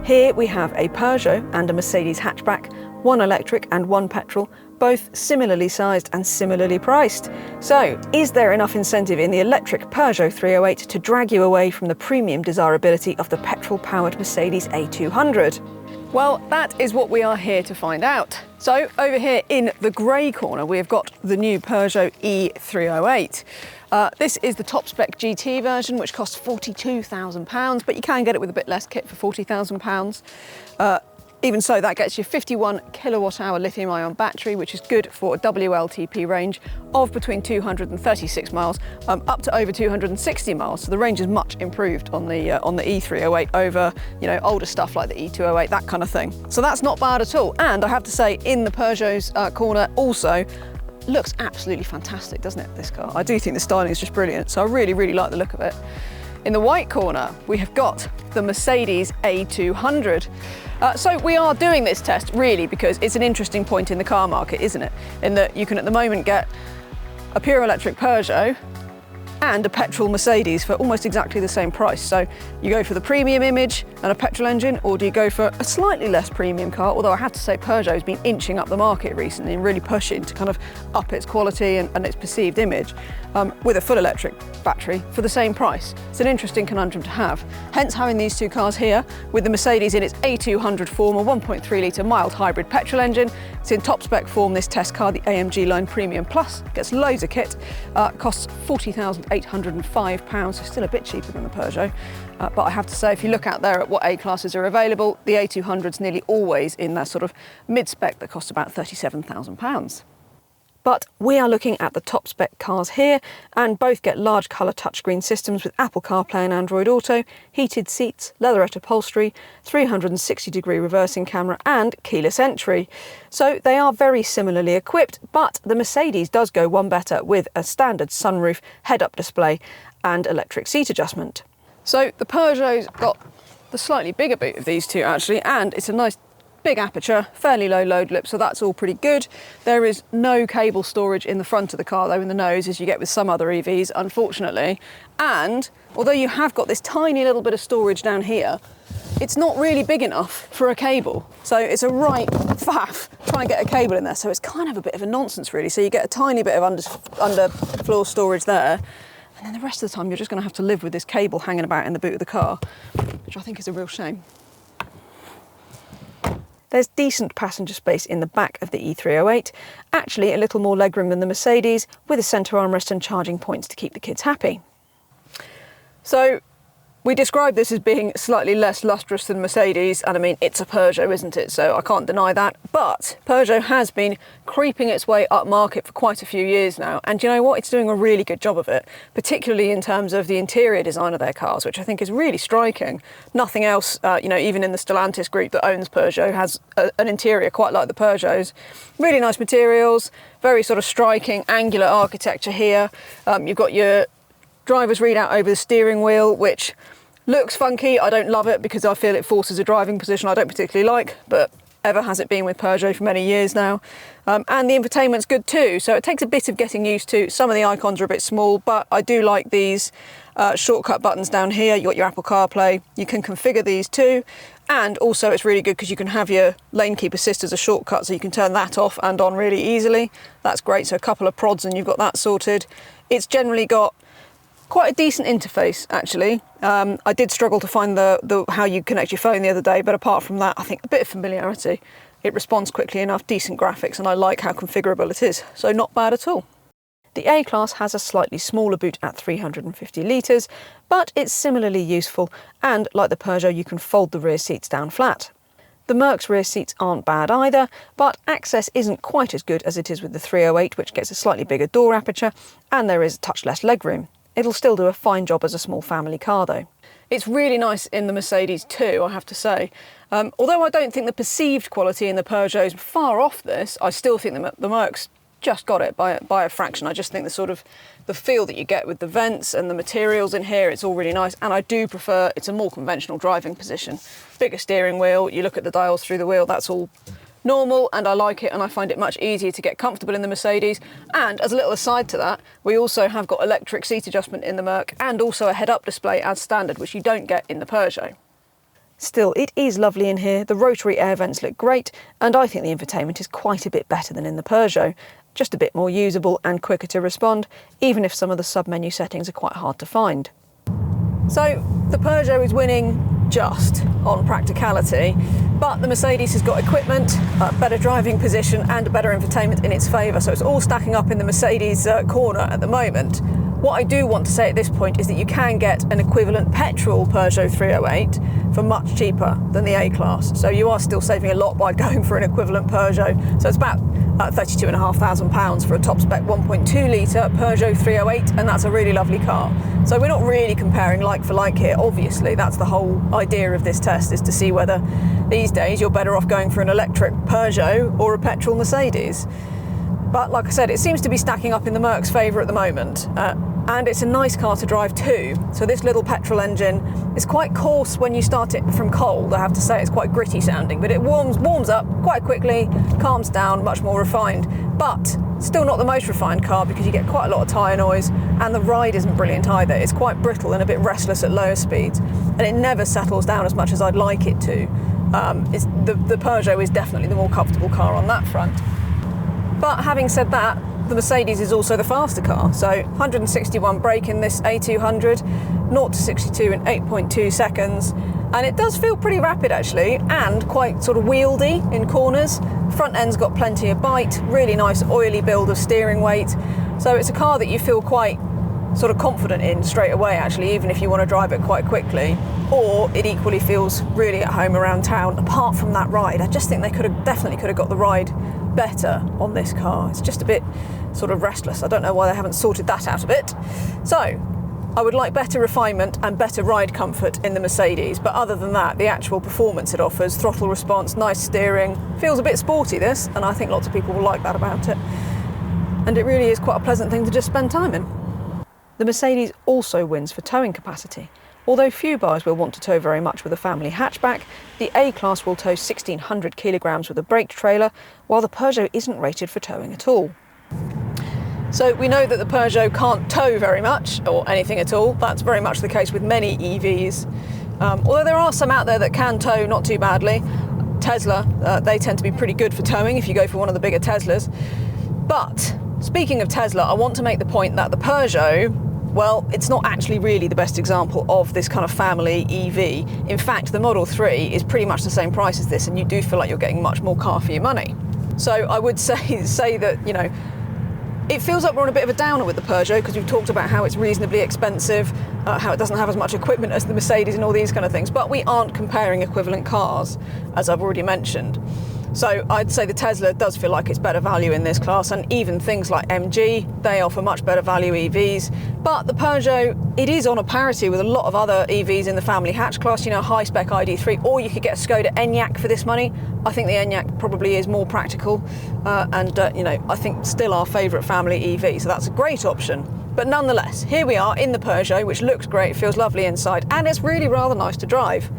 Here we have a Peugeot and a Mercedes hatchback, one electric and one petrol, both similarly sized and similarly priced. So, is there enough incentive in the electric Peugeot 308 to drag you away from the premium desirability of the petrol-powered Mercedes A200? Well, that is what we are here to find out. So, over here in the grey corner, we have got the new Peugeot E-308. This is the top spec GT version, which costs £42,000, but you can get it with a bit less kit for £40,000. Even so, that gets you 51 kilowatt hour lithium ion battery, which is good for a WLTP range of between 236 miles up to over 260 miles. So the range is much improved on the E308 over, older stuff like the E208, that kind of thing. So that's not bad at all. And I have to say, in the Peugeot's corner also, looks absolutely fantastic, doesn't it, this car? I do think the styling is just brilliant, so I really, really like the look of it. In the white corner, we have got the Mercedes A200. So we are doing this test really because it's an interesting point in the car market, isn't it? In that you can at the moment get a pure electric Peugeot and a petrol Mercedes for almost exactly the same price. So you go for the premium image and a petrol engine, or do you go for a slightly less premium car? Although I have to say Peugeot's been inching up the market recently and really pushing to kind of up its quality and its perceived image with a full electric battery for the same price. It's an interesting conundrum to have. Hence having these two cars here with the Mercedes in its A200 form, a 1.3 litre mild hybrid petrol engine. It's in top spec form, this test car, the AMG line Premium Plus, gets loads of kit, costs £40,805, so still a bit cheaper than the Peugeot. But I have to say, if you look out there at what A-classes are available, the A200's nearly always in that sort of mid-spec that costs about £37,000. But we are looking at the top spec cars here, and both get large colour touchscreen systems with Apple CarPlay and Android Auto, heated seats, leatherette upholstery, 360-degree reversing camera and keyless entry. So they are very similarly equipped, but the Mercedes does go one better with a standard sunroof, head-up display and electric seat adjustment. So the Peugeot's got the slightly bigger boot of these two actually, and it's a nice big aperture, fairly low load lip, so that's all pretty good. There is no cable storage in the front of the car though, in the nose, as you get with some other EVs, unfortunately. And although you have got this tiny little bit of storage down here, it's not really big enough for a cable. So it's a right faff trying to get a cable in there. So it's kind of a bit of a nonsense really. So you get a tiny bit of underfloor storage there. And then the rest of the time, you're just going to have to live with this cable hanging about in the boot of the car, which I think is a real shame. There's decent passenger space in the back of the E308, actually a little more legroom than the Mercedes, with a centre armrest and charging points to keep the kids happy. So we describe this as being slightly less lustrous than Mercedes, and I mean, it's a Peugeot, isn't it? So I can't deny that. But Peugeot has been creeping its way up market for quite a few years now. And you know what? It's doing a really good job of it, particularly in terms of the interior design of their cars, which I think is really striking. Nothing else, even in the Stellantis group that owns Peugeot has an interior quite like the Peugeot's. Really nice materials, very sort of striking angular architecture here. You've got your driver's readout over the steering wheel, which looks funky. I don't love it because I feel it forces a driving position I don't particularly like, but ever has it been with Peugeot for many years now. And the infotainment's good too, so it takes a bit of getting used to. Some of the icons are a bit small, but I do like these shortcut buttons down here. You've got your Apple CarPlay. You can configure these too. And also it's really good because you can have your lane keep assist as a shortcut, so you can turn that off and on really easily. That's great, so a couple of prods and you've got that sorted. It's generally got quite a decent interface actually. I did struggle to find the how you connect your phone the other day, but apart from that, I think a bit of familiarity. It responds quickly enough, decent graphics, and I like how configurable it is, so not bad at all. The A-Class has a slightly smaller boot at 350 litres, but it's similarly useful, and like the Peugeot, you can fold the rear seats down flat. The Merc's rear seats aren't bad either, but access isn't quite as good as it is with the 308, which gets a slightly bigger door aperture, and there is a touch less legroom. It'll still do a fine job as a small family car though. It's really nice in the Mercedes too, I have to say. Although I don't think the perceived quality in the Peugeot is far off this, I still think the Merc's just got it by a fraction. I just think the feel that you get with the vents and the materials in here, it's all really nice. And I do prefer, it's a more conventional driving position. Bigger steering wheel, you look at the dials through the wheel, that's all normal, and I like it, and I find it much easier to get comfortable in the Mercedes. And as a little aside to that, we also have got electric seat adjustment in the Merc and also a head-up display as standard, which you don't get in the Peugeot. Still, it is lovely in here, the rotary air vents look great, and I think the infotainment is quite a bit better than in the Peugeot. Just a bit more usable and quicker to respond, even if some of the sub-menu settings are quite hard to find. So, the Peugeot is winning just on practicality, but the Mercedes has got equipment, a better driving position and a better infotainment in its favour, so it's all stacking up in the Mercedes corner at the moment. What I do want to say at this point is that you can get an equivalent petrol Peugeot 308 for much cheaper than the A-Class. So you are still saving a lot by going for an equivalent Peugeot. So it's about £32,500 for a top spec 1.2 litre Peugeot 308, and that's a really lovely car. So we're not really comparing like for like here, obviously. That's the whole idea of this test, is to see whether these days you're better off going for an electric Peugeot or a petrol Mercedes. But like I said, it seems to be stacking up in the Merc's favour at the moment. And it's a nice car to drive too. So this little petrol engine is quite coarse when you start it from cold. I have to say it's quite gritty sounding, but it warms up quite quickly, calms down, much more refined. But still not the most refined car, because you get quite a lot of tyre noise, and the ride isn't brilliant either. It's quite brittle and a bit restless at lower speeds, and it never settles down as much as I'd like it to. The Peugeot is definitely the more comfortable car on that front. But having said that, the Mercedes is also the faster car. So 161 brake in this A200, 0 to 62 in 8.2 seconds. And it does feel pretty rapid actually, and quite sort of wieldy in corners. Front end's got plenty of bite, really nice oily build of steering weight. So it's a car that you feel quite sort of confident in straight away actually, even if you want to drive it quite quickly. Or it equally feels really at home around town. Apart from that ride, I just think they definitely could have got the ride better on this car. It's just a bit sort of restless. I don't know why they haven't sorted that out a bit. So I would like better refinement and better ride comfort in the Mercedes, but other than that, the actual performance it offers, throttle response, nice steering, feels a bit sporty this, and I think lots of people will like that about it. And it really is quite a pleasant thing to just spend time in. The Mercedes also wins for towing capacity. Although few buyers will want to tow very much with a family hatchback, the A-Class will tow 1,600 kilograms with a braked trailer, while the Peugeot isn't rated for towing at all. So we know that the Peugeot can't tow very much, or anything at all. That's very much the case with many EVs. Although there are some out there that can tow not too badly. Tesla, they tend to be pretty good for towing if you go for one of the bigger Teslas. But speaking of Tesla, I want to make the point that the Peugeot, well, it's not actually really the best example of this kind of family EV. In fact, the Model 3 is pretty much the same price as this, and you do feel like you're getting much more car for your money. So I would say that, you know, it feels like we're on a bit of a downer with the Peugeot, because we've talked about how it's reasonably expensive, how it doesn't have as much equipment as the Mercedes and all these kind of things, but we aren't comparing equivalent cars, as I've already mentioned. So I'd say the Tesla does feel like it's better value in this class, and even things like MG, they offer much better value EVs. But the Peugeot, it is on a parity with a lot of other EVs in the family hatch class, you know, high-spec ID3, or you could get a Skoda Enyaq for this money. I think the Enyaq probably is more practical, you know, I think still our favourite family EV, so that's a great option. But nonetheless, here we are in the Peugeot, which looks great, feels lovely inside, and it's really rather nice to drive.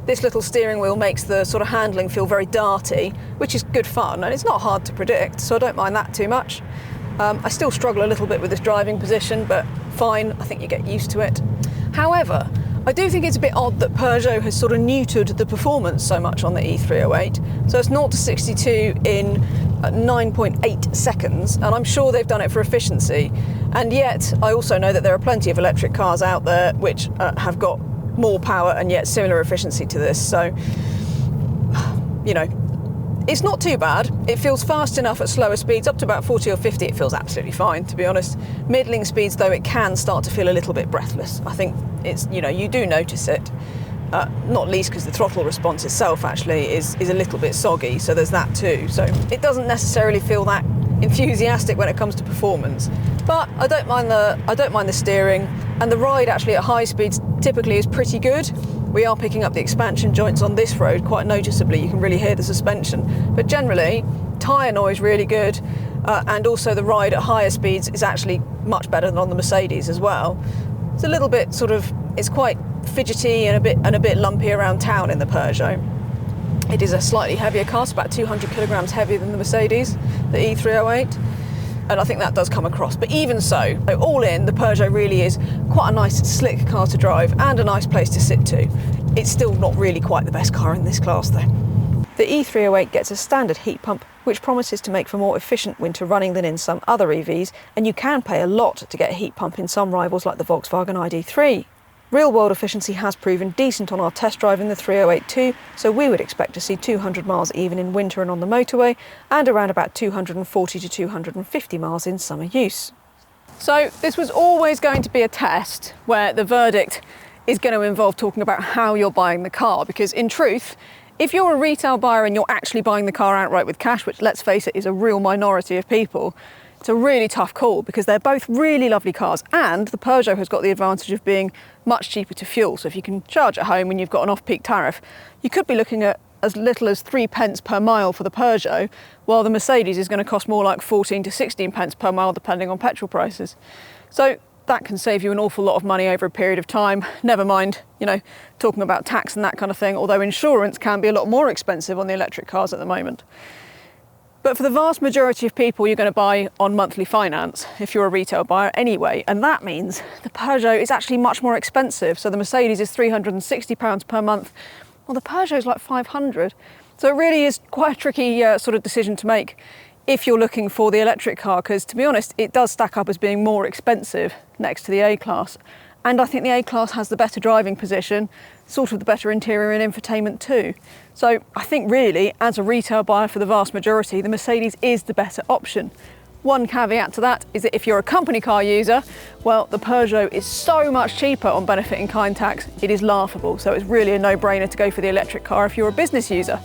This little steering wheel makes the sort of handling feel very darty, which is good fun, and it's not hard to predict, so I don't mind that too much. I still struggle a little bit with this driving position, but fine, I think you get used to it. However, I do think it's a bit odd that Peugeot has sort of neutered the performance so much on the E308. So it's 0 to 62 in 9.8 seconds, and I'm sure they've done it for efficiency. And yet, I also know that there are plenty of electric cars out there which have got more power and yet similar efficiency to this. So, you know, it's not too bad. It feels fast enough at slower speeds. Up to about 40 or 50 it feels absolutely fine, to be honest. Middling speeds though, it can start to feel a little bit breathless. I think it's, you know, you do notice it, not least because the throttle response itself actually is a little bit soggy, so there's that too. So it doesn't necessarily feel that enthusiastic when it comes to performance, but I don't mind the steering, and the ride actually at high speeds typically is pretty good. We are picking up the expansion joints on this road quite noticeably. You can really hear the suspension, but generally tyre noise really good, and also the ride at higher speeds is actually much better than on the Mercedes as well. It's a little bit sort of, it's quite fidgety and a bit lumpy around town in the Peugeot. It is a slightly heavier car, it's about 200 kilograms heavier than the Mercedes, the E308, and I think that does come across. But even so, all in, the Peugeot really is quite a nice, slick car to drive and a nice place to sit to. It's still not really quite the best car in this class though. The E308 gets a standard heat pump, which promises to make for more efficient winter running than in some other EVs, and you can pay a lot to get a heat pump in some rivals like the Volkswagen ID.3. Real-world efficiency has proven decent on our test drive in the 308 too, so we would expect to see 200 miles even in winter and on the motorway, and around about 240 to 250 miles in summer use. So this was always going to be a test where the verdict is going to involve talking about how you're buying the car, because in truth, if you're a retail buyer and you're actually buying the car outright with cash, which let's face it is a real minority of people, it's a really tough call because they're both really lovely cars, and the Peugeot has got the advantage of being much cheaper to fuel. So if you can charge at home when you've got an off-peak tariff, you could be looking at as little as 3 pence per mile for the Peugeot, while the Mercedes is going to cost more like 14 to 16 pence per mile depending on petrol prices. So that can save you an awful lot of money over a period of time, never mind, you know, talking about tax and that kind of thing, although insurance can be a lot more expensive on the electric cars at the moment. But for the vast majority of people, you're going to buy on monthly finance if you're a retail buyer anyway, and that means the Peugeot is actually much more expensive. So the Mercedes is £360 per month, well, the Peugeot is like 500. So it really is quite a tricky sort of decision to make if you're looking for the electric car, because to be honest, it does stack up as being more expensive next to the A-Class. And I think the A-Class has the better driving position, sort of the better interior and infotainment too. So I think really, as a retail buyer for the vast majority, the Mercedes is the better option. One caveat to that is that if you're a company car user, well, the Peugeot is so much cheaper on benefit in kind tax, it is laughable. So it's really a no-brainer to go for the electric car if you're a business user.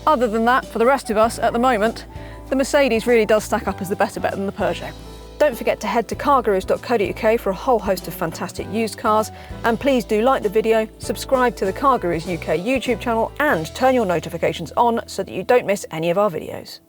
Other than that, for the rest of us at the moment, the Mercedes really does stack up as the better bet than the Peugeot. Don't forget to head to CarGurus.co.uk for a whole host of fantastic used cars, and please do like the video, subscribe to the CarGurus UK YouTube channel and turn your notifications on so that you don't miss any of our videos.